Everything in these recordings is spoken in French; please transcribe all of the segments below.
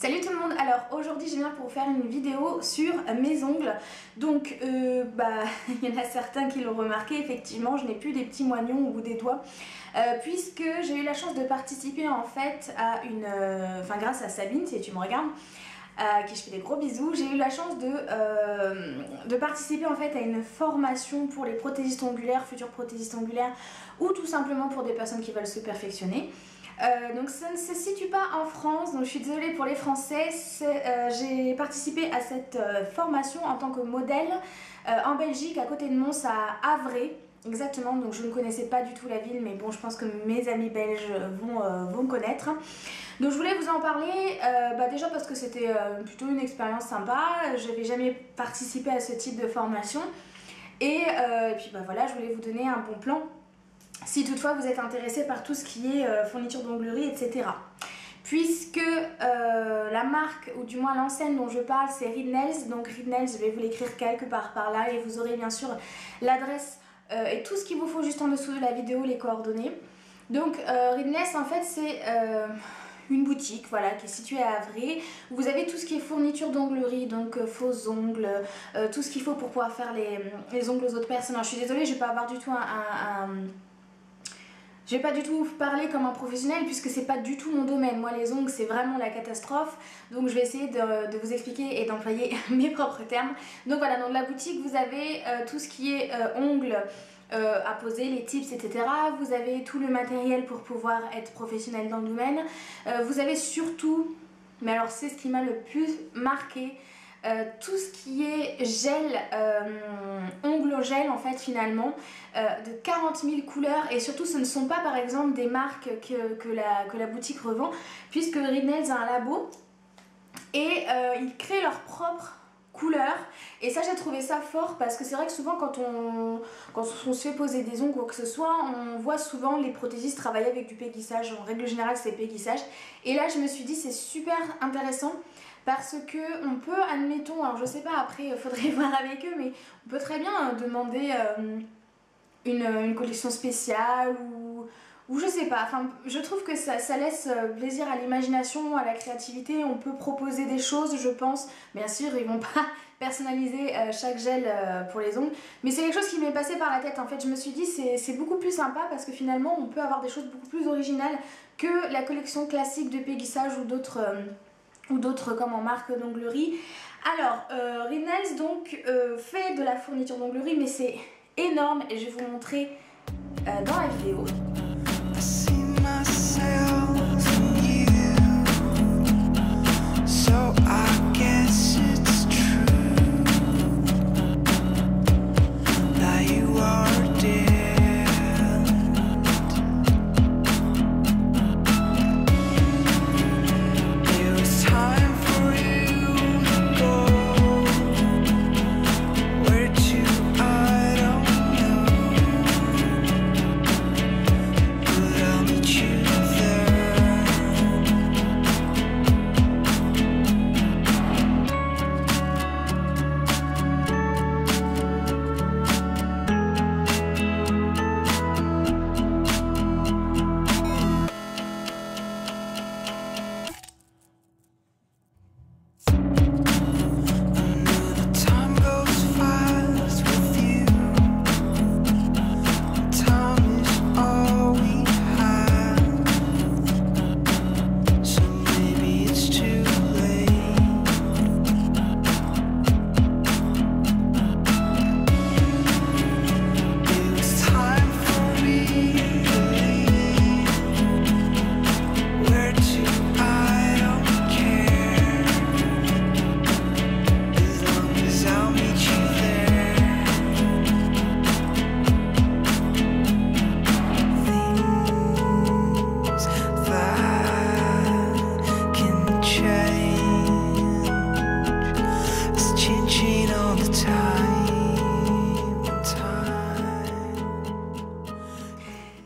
Salut tout le monde, alors aujourd'hui je viens pour vous faire une vidéo sur mes ongles. Donc il y en a certains qui l'ont remarqué, effectivement je n'ai plus des petits moignons au bout des doigts puisque j'ai eu la chance de participer en fait à une, grâce à Sabine si tu me regardes, à qui je fais des gros bisous, j'ai eu la chance de participer en fait à une formation pour les prothésistes ongulaires, futurs prothésistes ongulaires ou tout simplement pour des personnes qui veulent se perfectionner. Donc ça ne se situe pas en France, donc je suis désolée pour les Français. J'ai participé à cette formation en tant que modèle en Belgique, à côté de Mons, à Havre, exactement. Donc je ne connaissais pas du tout la ville, mais bon, je pense que mes amis belges vont connaître. Donc je voulais vous en parler, déjà parce que c'était plutôt une expérience sympa. Je n'avais jamais participé à ce type de formation. Et puis voilà, je voulais vous donner un bon plan si toutefois vous êtes intéressé par tout ce qui est fourniture d'onglerie, etc. Puisque la marque, ou du moins l'enseigne dont je parle, c'est Reed Nails. Donc Reed Nails, je vais vous l'écrire quelque part par là et vous aurez bien sûr l'adresse et tout ce qu'il vous faut juste en dessous de la vidéo, les coordonnées. Donc Reed Nails en fait c'est une boutique voilà, qui est située à Havre. Vous avez tout ce qui est fourniture d'onglerie, donc faux ongles, tout ce qu'il faut pour pouvoir faire les ongles aux autres personnes. Alors, je suis désolée, je ne vais pas avoir du tout je vais pas du tout parler comme un professionnel puisque c'est pas du tout mon domaine. Moi les ongles c'est vraiment la catastrophe. Donc je vais essayer de vous expliquer et d'employer mes propres termes. Donc voilà, dans la boutique vous avez tout ce qui est ongles à poser, les tips, etc. Vous avez tout le matériel pour pouvoir être professionnel dans le domaine. Vous avez surtout, mais alors c'est ce qui m'a le plus marqué, tout ce qui est gel, ongles au gel en fait finalement, de 40 000 couleurs, et surtout ce ne sont pas par exemple des marques que la boutique revend, puisque Reed Nails a un labo et ils créent leurs propres couleurs, et ça j'ai trouvé ça fort parce que c'est vrai que souvent quand on se fait poser des ongles ou quoi que ce soit, on voit souvent les prothésistes travailler avec du péguissage, en règle générale c'est péguissage, et là je me suis dit c'est super intéressant parce que on peut, admettons, alors je sais pas, après il faudrait voir avec eux, mais on peut très bien demander une collection spéciale ou je sais pas, enfin je trouve que ça laisse plaisir à l'imagination, à la créativité. On peut proposer des choses, je pense, bien sûr ils vont pas personnaliser chaque gel pour les ongles, mais c'est quelque chose qui m'est passé par la tête en fait. Je me suis dit c'est beaucoup plus sympa parce que finalement on peut avoir des choses beaucoup plus originales que la collection classique de péguissage ou d'autres comme en marque d'onglerie. Alors Reed Nails donc fait de la fourniture d'onglerie, mais c'est énorme et je vais vous montrer dans la vidéo.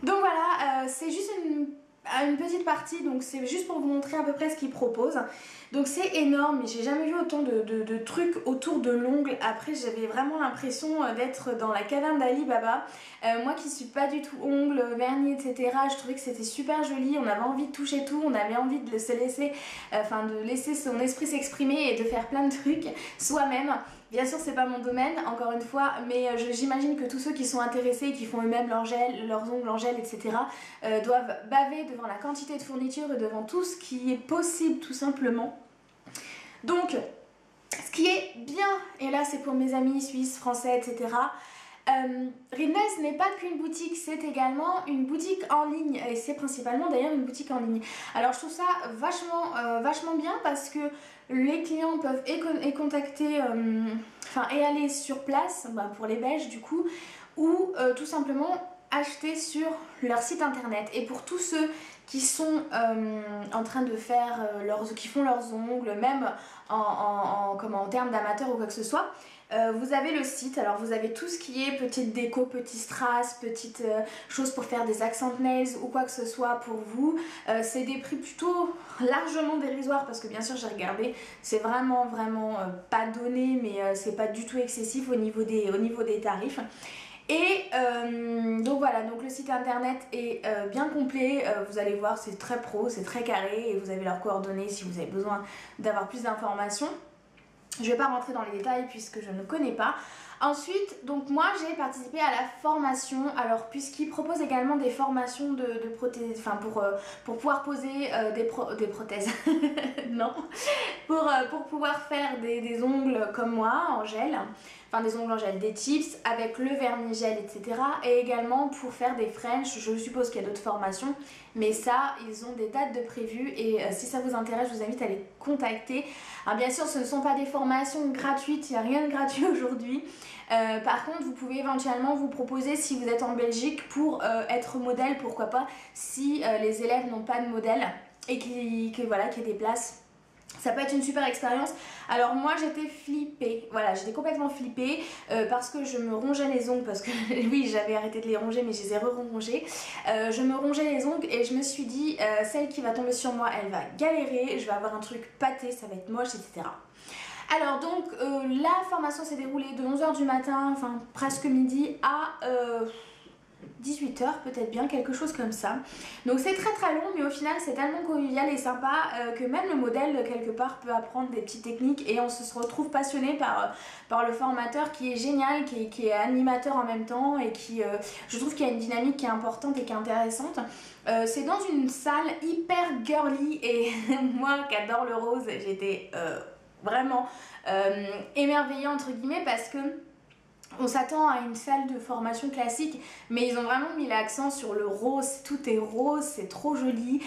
Donc voilà, c'est juste une petite partie donc c'est juste pour vous montrer à peu près ce qu'ils proposent. Donc c'est énorme, mais j'ai jamais vu autant de trucs autour de l'ongle. Après j'avais vraiment l'impression d'être dans la caverne d'Ali Baba. Moi qui suis pas du tout ongle, vernis, etc. Je trouvais que c'était super joli, on avait envie de toucher tout, on avait envie de se laisser, de laisser son esprit s'exprimer et de faire plein de trucs soi-même. Bien sûr c'est pas mon domaine encore une fois, mais j'imagine que tous ceux qui sont intéressés, qui font eux-mêmes leur gel, leurs ongles en gel, etc. Doivent baver devant la quantité de fournitures et devant tout ce qui est possible tout simplement. Donc ce qui est bien, et là c'est pour mes amis suisses, français, etc. Readness n'est pas qu'une boutique, c'est également une boutique en ligne, et c'est principalement d'ailleurs une boutique en ligne. Alors je trouve ça vachement bien parce que les clients peuvent contacter, et aller sur place, pour les Belges du coup, ou tout simplement acheter sur leur site internet. Et pour tous ceux qui sont en train de faire qui font leurs ongles, même en termes d'amateurs ou quoi que ce soit, vous avez le site. Alors vous avez tout ce qui est petite déco, petits strass, petites choses pour faire des accent nails ou quoi que ce soit pour vous. C'est des prix plutôt largement dérisoires parce que bien sûr j'ai regardé, c'est vraiment pas donné, mais c'est pas du tout excessif au niveau des tarifs. Et donc voilà, donc le site internet est bien complet, vous allez voir c'est très pro, c'est très carré et vous avez leurs coordonnées si vous avez besoin d'avoir plus d'informations. Je ne vais pas rentrer dans les détails puisque je ne connais pas. Ensuite, donc moi j'ai participé à la formation, alors puisqu'ils proposent également des formations de prothèses, pour pouvoir poser des prothèses, non, pour pouvoir faire des ongles comme moi en gel, des ongles en gel, des tips avec le vernis gel, etc. Et également pour faire des French, je suppose qu'il y a d'autres formations, mais ça, ils ont des dates de prévues et si ça vous intéresse, je vous invite à les contacter. Alors bien sûr, ce ne sont pas des formations gratuites, il n'y a rien de gratuit aujourd'hui. Par contre, vous pouvez éventuellement vous proposer si vous êtes en Belgique pour être modèle, pourquoi pas, si les élèves n'ont pas de modèle et qu'il y ait des places. Ça peut être une super expérience. Alors moi j'étais flippée, voilà, j'étais complètement flippée parce que je me rongeais les ongles, parce que oui j'avais arrêté de les ronger mais je les ai re-rongés. Je me rongeais les ongles et je me suis dit celle qui va tomber sur moi elle va galérer, je vais avoir un truc pâté, ça va être moche, etc. Alors donc la formation s'est déroulée de 11h du matin, presque midi à 18h peut-être bien, quelque chose comme ça. Donc c'est très long, mais au final c'est tellement convivial et sympa que même le modèle quelque part peut apprendre des petites techniques et on se retrouve passionné par le formateur qui est génial, qui est animateur en même temps et qui je trouve qu'il y a une dynamique qui est importante et qui est intéressante. C'est dans une salle hyper girly et moi qui adore le rose, j'étais vraiment émerveillée entre guillemets parce que on s'attend à une salle de formation classique, mais ils ont vraiment mis l'accent sur le rose, tout est rose, c'est trop joli.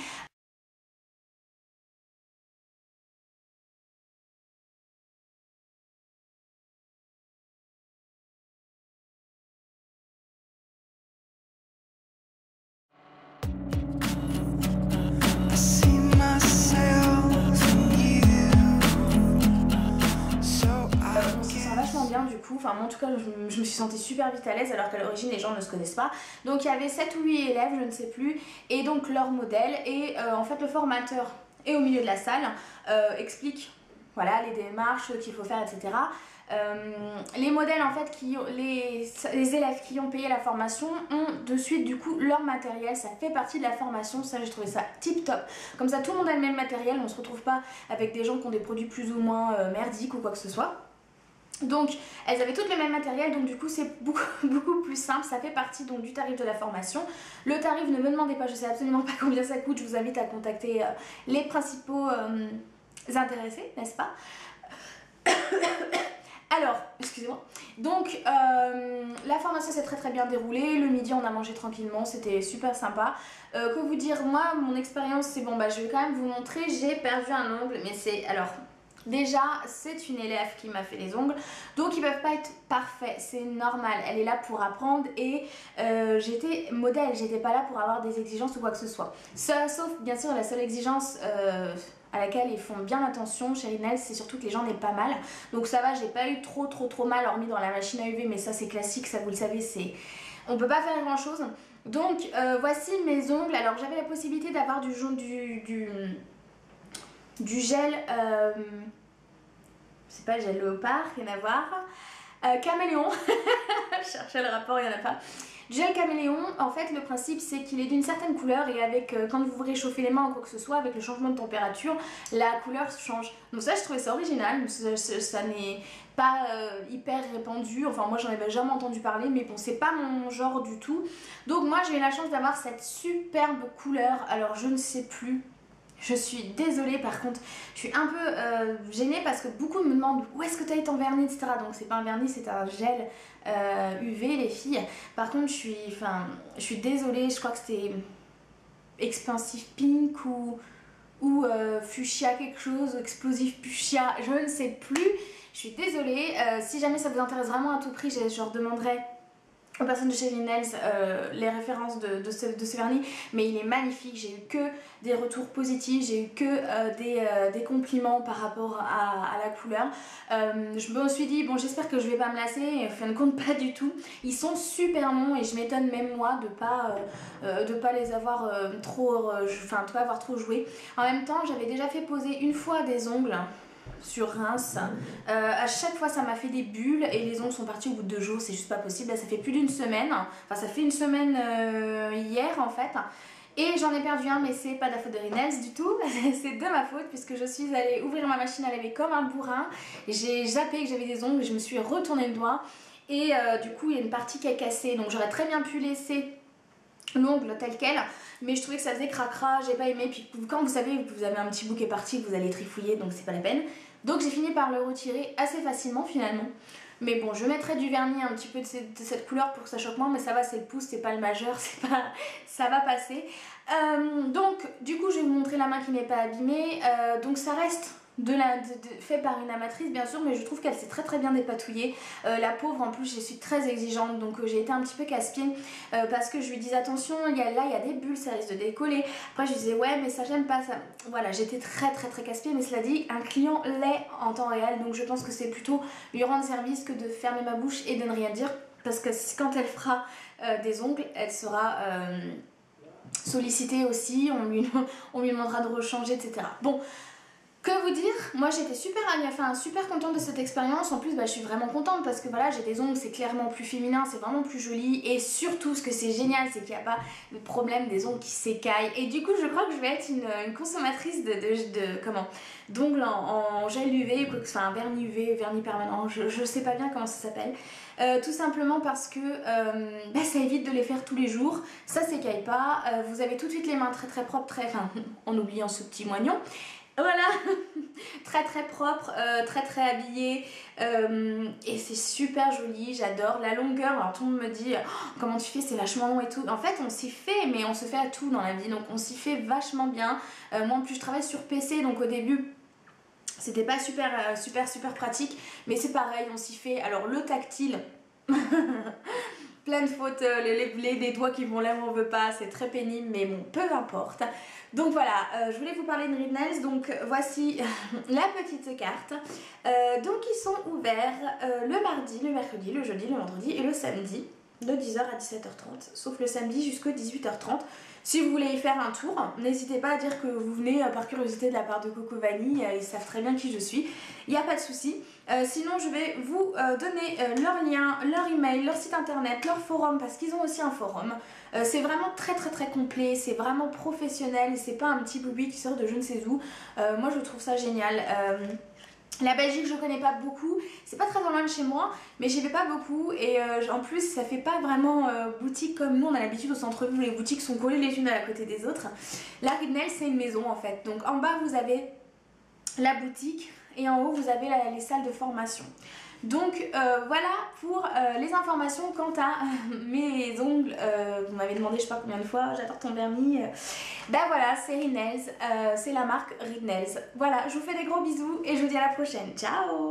Bien du coup, moi en tout cas je me suis sentie super vite à l'aise alors qu'à l'origine les gens ne se connaissent pas. Donc il y avait 7 ou 8 élèves, je ne sais plus, et donc leur modèle et en fait le formateur est au milieu de la salle, explique voilà les démarches qu'il faut faire, etc. Les modèles en fait, les élèves qui ont payé la formation ont de suite du coup leur matériel, ça fait partie de la formation, ça j'ai trouvé ça tip top. Comme ça tout le monde a le même matériel, on ne se retrouve pas avec des gens qui ont des produits plus ou moins merdiques ou quoi que ce soit. Donc elles avaient toutes le même matériel, donc du coup c'est beaucoup plus simple, ça fait partie donc du tarif de la formation. Le tarif, ne me demandez pas, je sais absolument pas combien ça coûte, je vous invite à contacter les principaux intéressés, n'est-ce pas? Alors, excusez-moi, donc la formation s'est très bien déroulée, le midi on a mangé tranquillement, c'était super sympa. Que vous dire, moi mon expérience c'est bon, je vais quand même vous montrer, j'ai perdu un ongle, mais c'est, alors... Déjà, c'est une élève qui m'a fait les ongles, donc ils peuvent pas être parfaits, c'est normal, elle est là pour apprendre et j'étais modèle, j'étais pas là pour avoir des exigences ou quoi que ce soit. Sauf bien sûr la seule exigence à laquelle ils font bien attention chez Readness, c'est surtout que les gens n'aient pas mal. Donc ça va, j'ai pas eu trop mal hormis dans la machine à UV, mais ça c'est classique, ça vous le savez, on peut pas faire grand chose. Donc voici mes ongles. Alors j'avais la possibilité d'avoir du gel, c'est pas gel léopard, rien à voir. Caméléon, je cherchais le rapport, il n'y en a pas. Gel caméléon, en fait le principe c'est qu'il est d'une certaine couleur et avec quand vous réchauffez les mains ou quoi que ce soit, avec le changement de température, la couleur change. Donc ça je trouvais ça original, ça n'est pas hyper répandu, enfin moi j'en avais jamais entendu parler, mais bon c'est pas mon genre du tout. Donc moi j'ai eu la chance d'avoir cette superbe couleur, alors je ne sais plus. Je suis désolée, par contre, je suis un peu gênée parce que beaucoup me demandent où est-ce que tu as eu ton vernis, etc. Donc c'est pas un vernis, c'est un gel UV les filles. Par contre, je suis désolée, je crois que c'était Expensive Pink ou Fuchsia quelque chose, Explosive Fuchsia, je ne sais plus. Je suis désolée, si jamais ça vous intéresse vraiment à tout prix, je redemanderai aux personnes de chez Rinnels les références de ce vernis, mais il est magnifique. J'ai eu que des retours positifs, j'ai eu que des compliments par rapport à la couleur. Je me suis dit bon, j'espère que je vais pas me lasser, et en fin de compte pas du tout. Ils sont super longs et je m'étonne même moi de pas les avoir de pas avoir trop joué. En même temps j'avais déjà fait poser une fois des ongles sur Reims. À chaque fois ça m'a fait des bulles et les ongles sont partis au bout de 2 jours, c'est juste pas possible. Là ça fait plus d'une semaine, enfin ça fait une semaine hier en fait. Et j'en ai perdu un, mais c'est pas de la faute de Rinnels du tout, c'est de ma faute puisque je suis allée ouvrir ma machine à laver comme un bourrin. J'ai zappé que j'avais des ongles, je me suis retourné le doigt et du coup il y a une partie qui a cassé, donc j'aurais très bien pu laisser l'ongle tel quel, mais je trouvais que ça faisait cracra, j'ai pas aimé. Puis quand vous savez que vous avez un petit bout qui est parti, que vous allez trifouiller, donc c'est pas la peine. Donc j'ai fini par le retirer assez facilement finalement. Mais bon, je mettrai du vernis un petit peu de cette couleur pour que ça choque moins, mais ça va, c'est le pouce, c'est pas le majeur, ça va passer. Donc du coup je vais vous montrer la main qui n'est pas abîmée. Donc ça reste fait par une amatrice bien sûr, mais je trouve qu'elle s'est très très bien dépatouillée. La pauvre, en plus je suis très exigeante, donc j'ai été un petit peu casse-pied parce que je lui disais attention, il y a des bulles, ça risque de décoller. Après je lui disais ouais mais ça j'aime pas ça. Voilà, j'étais très très très casse-pied, mais cela dit un client l'est en temps réel, donc je pense que c'est plutôt lui rendre service que de fermer ma bouche et de ne rien dire, parce que quand elle fera des ongles, elle sera sollicitée aussi, on lui demandera de rechanger, etc. Bon, que vous dire, moi j'étais super contente de cette expérience. En plus je suis vraiment contente parce que voilà, j'ai des ongles, c'est clairement plus féminin, c'est vraiment plus joli. Et surtout ce que c'est génial, c'est qu'il n'y a pas de problème des ongles qui s'écaillent. Et du coup je crois que je vais être une consommatrice d'ongles en gel UV, enfin vernis UV, vernis permanent, je sais pas bien comment ça s'appelle. Tout simplement parce que ça évite de les faire tous les jours, ça s'écaille pas, vous avez tout de suite les mains très très propres, en oubliant ce petit moignon. Voilà, très très propre, très très habillé, et c'est super joli, j'adore la longueur. Alors tout le monde me dit oh, comment tu fais, c'est vachement long et tout. En fait on s'y fait, mais on se fait à tout dans la vie, donc on s'y fait vachement bien. Moi en plus je travaille sur PC, donc au début c'était pas super pratique, mais c'est pareil, on s'y fait. Alors le tactile plein de fautes, des doigts qui vont là où on veut pas, c'est très pénible, mais bon, peu importe. Donc voilà, je voulais vous parler de Rinnels, donc voici la petite carte. Donc ils sont ouverts le mardi, le mercredi, le jeudi, le vendredi et le samedi, de 10h à 17h30, sauf le samedi jusqu'à 18h30. Si vous voulez y faire un tour, n'hésitez pas à dire que vous venez par curiosité de la part de Coco Vanille, ils savent très bien qui je suis, il n'y a pas de souci. Sinon je vais vous donner leur lien, leur email, leur site internet, leur forum, parce qu'ils ont aussi un forum. C'est vraiment très très très complet, c'est vraiment professionnel, c'est pas un petit boubou qui sort de je ne sais où. Moi je trouve ça génial. La Belgique je connais pas beaucoup, c'est pas très loin de chez moi, mais j'y vais pas beaucoup et en plus ça fait pas vraiment boutique comme nous on a l'habitude au centre-ville où les boutiques sont collées les unes à côté des autres. La Rinnels c'est une maison en fait, donc en bas vous avez la boutique et en haut vous avez les salles de formation. Donc voilà pour les informations quant à mes ongles. Vous m'avez demandé je sais pas combien de fois, j'adore ton vernis. Ben voilà, c'est Rinnels, c'est la marque Rinnels. Voilà, je vous fais des gros bisous et je vous dis à la prochaine. Ciao!